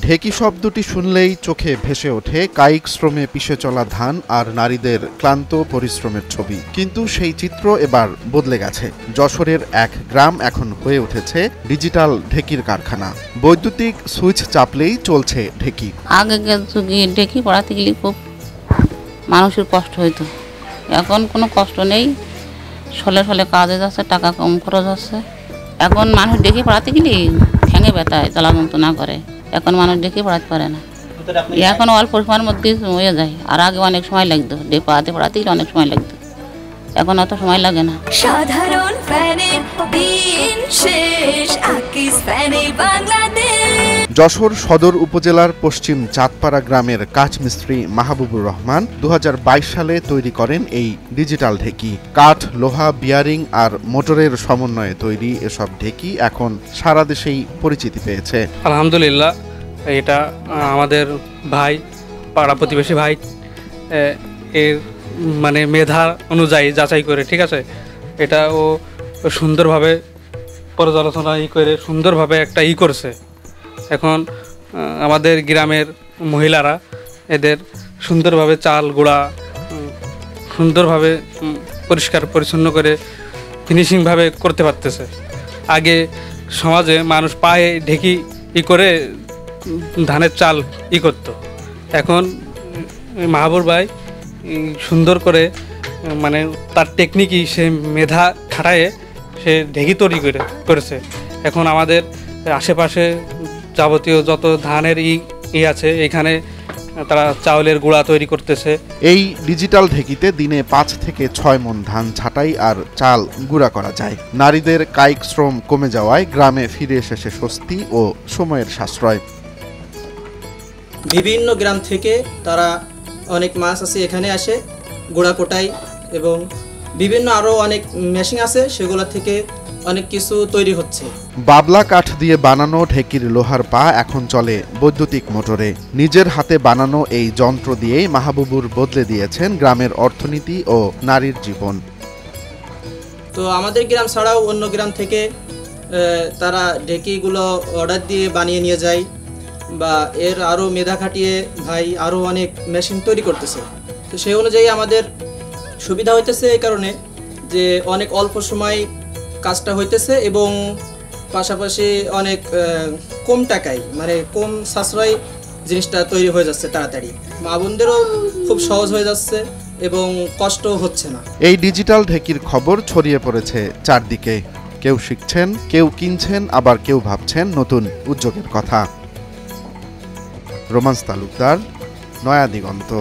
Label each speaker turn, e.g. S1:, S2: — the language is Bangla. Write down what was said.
S1: ঢেকি শব্দটি শুনলেই চোখে ভেসে ওঠে কায়িক শ্রমে পিষে চলা ধান আর নারীদের ক্লান্ত পরিশ্রমের ছবি। কিন্তু সেই চিত্র এবার বদলে গেছে। যশোরের এক গ্রাম এখন হয়ে উঠেছে ডিজিটাল ঢেকির কারখানা। বৈদ্যুতিক সুইচ চাপলেই চলছে ঢেকি।
S2: আগে ঢেকি পড়াতে গেলে খুব মানুষের কষ্ট হইতো, এখন কোনো কষ্ট নেই। সলে সলে কাজে যাচ্ছে, টাকা কম খরচ হচ্ছে। এখন মানুষ ঢেকি পড়াতে গেলে ঠ্যাঙে ব্যথায়, জ্বালা যন্ত্রণা করে। এখন মানুষ ঢেকি পড়াতে পারে না, এখন অল্প সময়ের মধ্যে হয়ে যায়। আর আগে অনেক সময় লাগতো, পড়াতে গেলে অনেক সময় লাগতো, এখন অত সময় লাগে না।
S3: সাধারণ ফ্যানের দিন শেষ, আকিস ফ্যানে বাংলাদেশ।
S1: যশোর সদর উপজেলার পশ্চিম চাঁদপাড়া গ্রামের কাঠমিস্ত্রি মাহবুবুর রহমান 2022 সালে তৈরি করেন এই ডিজিটাল ঢেকি। কাঠ, লোহা, বিয়ারিং আর মোটরের সমন্বয়ে তৈরি এসব ঢেকি এখন সারা দেশেই পরিচিতি পেয়েছে।
S4: আলহামদুলিল্লাহ, এটা আমাদের ভাই, পাড়া প্রতিবেশী ভাই এর মানে মেধা অনুযায়ী যাচাই করে, ঠিক আছে, এটা ও সুন্দরভাবে পর্যালোচনা করে সুন্দরভাবে একটা করছে। এখন আমাদের গ্রামের মহিলারা এদের সুন্দরভাবে চাল গুঁড়া সুন্দরভাবে পরিষ্কার পরিচ্ছন্ন করে ফিনিশিংভাবে করতে পারতেছে। আগে সমাজে মানুষ পায়ে ঢেকি করে ধানের চাল করতো। এখন মাহবুব ভাই সুন্দর করে মানে তার টেকনিকই সে মেধা খাটায়ে সে ঢেকি তৈরি করেছে। এখন আমাদের আশেপাশে যাবতীয় যত ধানের আছে, এখানে তারা চাউলের গুঁড়া তৈরি করতেছে।
S1: এই ডিজিটাল ঢেকিতে দিনে 5 থেকে 6 মণ ধান ছাঁটাই আর চাল গুঁড়া করা যায়। নারীদের কায়িক শ্রম কমে যাওয়ায় গ্রামে ফিরে এসেছে স্বস্তি ও সময়ের সাশ্রয়।
S5: বিভিন্ন গ্রাম থেকে তারা অনেক মাছ আছে, এখানে আসে গুঁড়া কোটাই, এবং বিভিন্ন আরও অনেক মেশিন আছে, সেগুলো থেকে অনেক কিছু তৈরি হচ্ছে।
S1: বাবলা কাঠ দিয়ে বানানো ঢেকির লোহার পা এখন চলে বৈদ্যুতিক মোটরে। নিজের হাতে বানানো এই যন্ত্র দিয়েই মাহবুবুর বদলে দিয়েছেন গ্রামের অর্থনীতি ও নারীর জীবন।
S5: তো আমাদের গ্রাম ছাড়াও অন্য গ্রাম থেকে তারা ঢেকিগুলো অর্ডার দিয়ে বানিয়ে নিয়ে যায়, বা এর আরও মেধা খাটিয়ে ভাই আরও অনেক মেশিন তৈরি করতেছে। তো সেই অনুযায়ী আমাদের সুবিধা হইতেছে এই কারণে যে অনেক অল্প সময় কাজটা হইতেছে, এবং পাশাপাশি অনেক কম টাকায়, মানে কম সাশ্রয় জিনিসটা তৈরি হয়ে যাচ্ছে তাড়াতাড়ি। মা বোনদেরও খুব সহজ হয়ে যাচ্ছে এবং কষ্ট হচ্ছে না।
S1: এই ডিজিটাল ঢেকির খবর ছড়িয়ে পড়েছে চারদিকে। কেউ শিখছেন, কেউ কিনছেন, আবার কেউ ভাবছেন নতুন উদ্যোগের কথা। রোমান্স তালুকদার, নয়া দিগন্ত।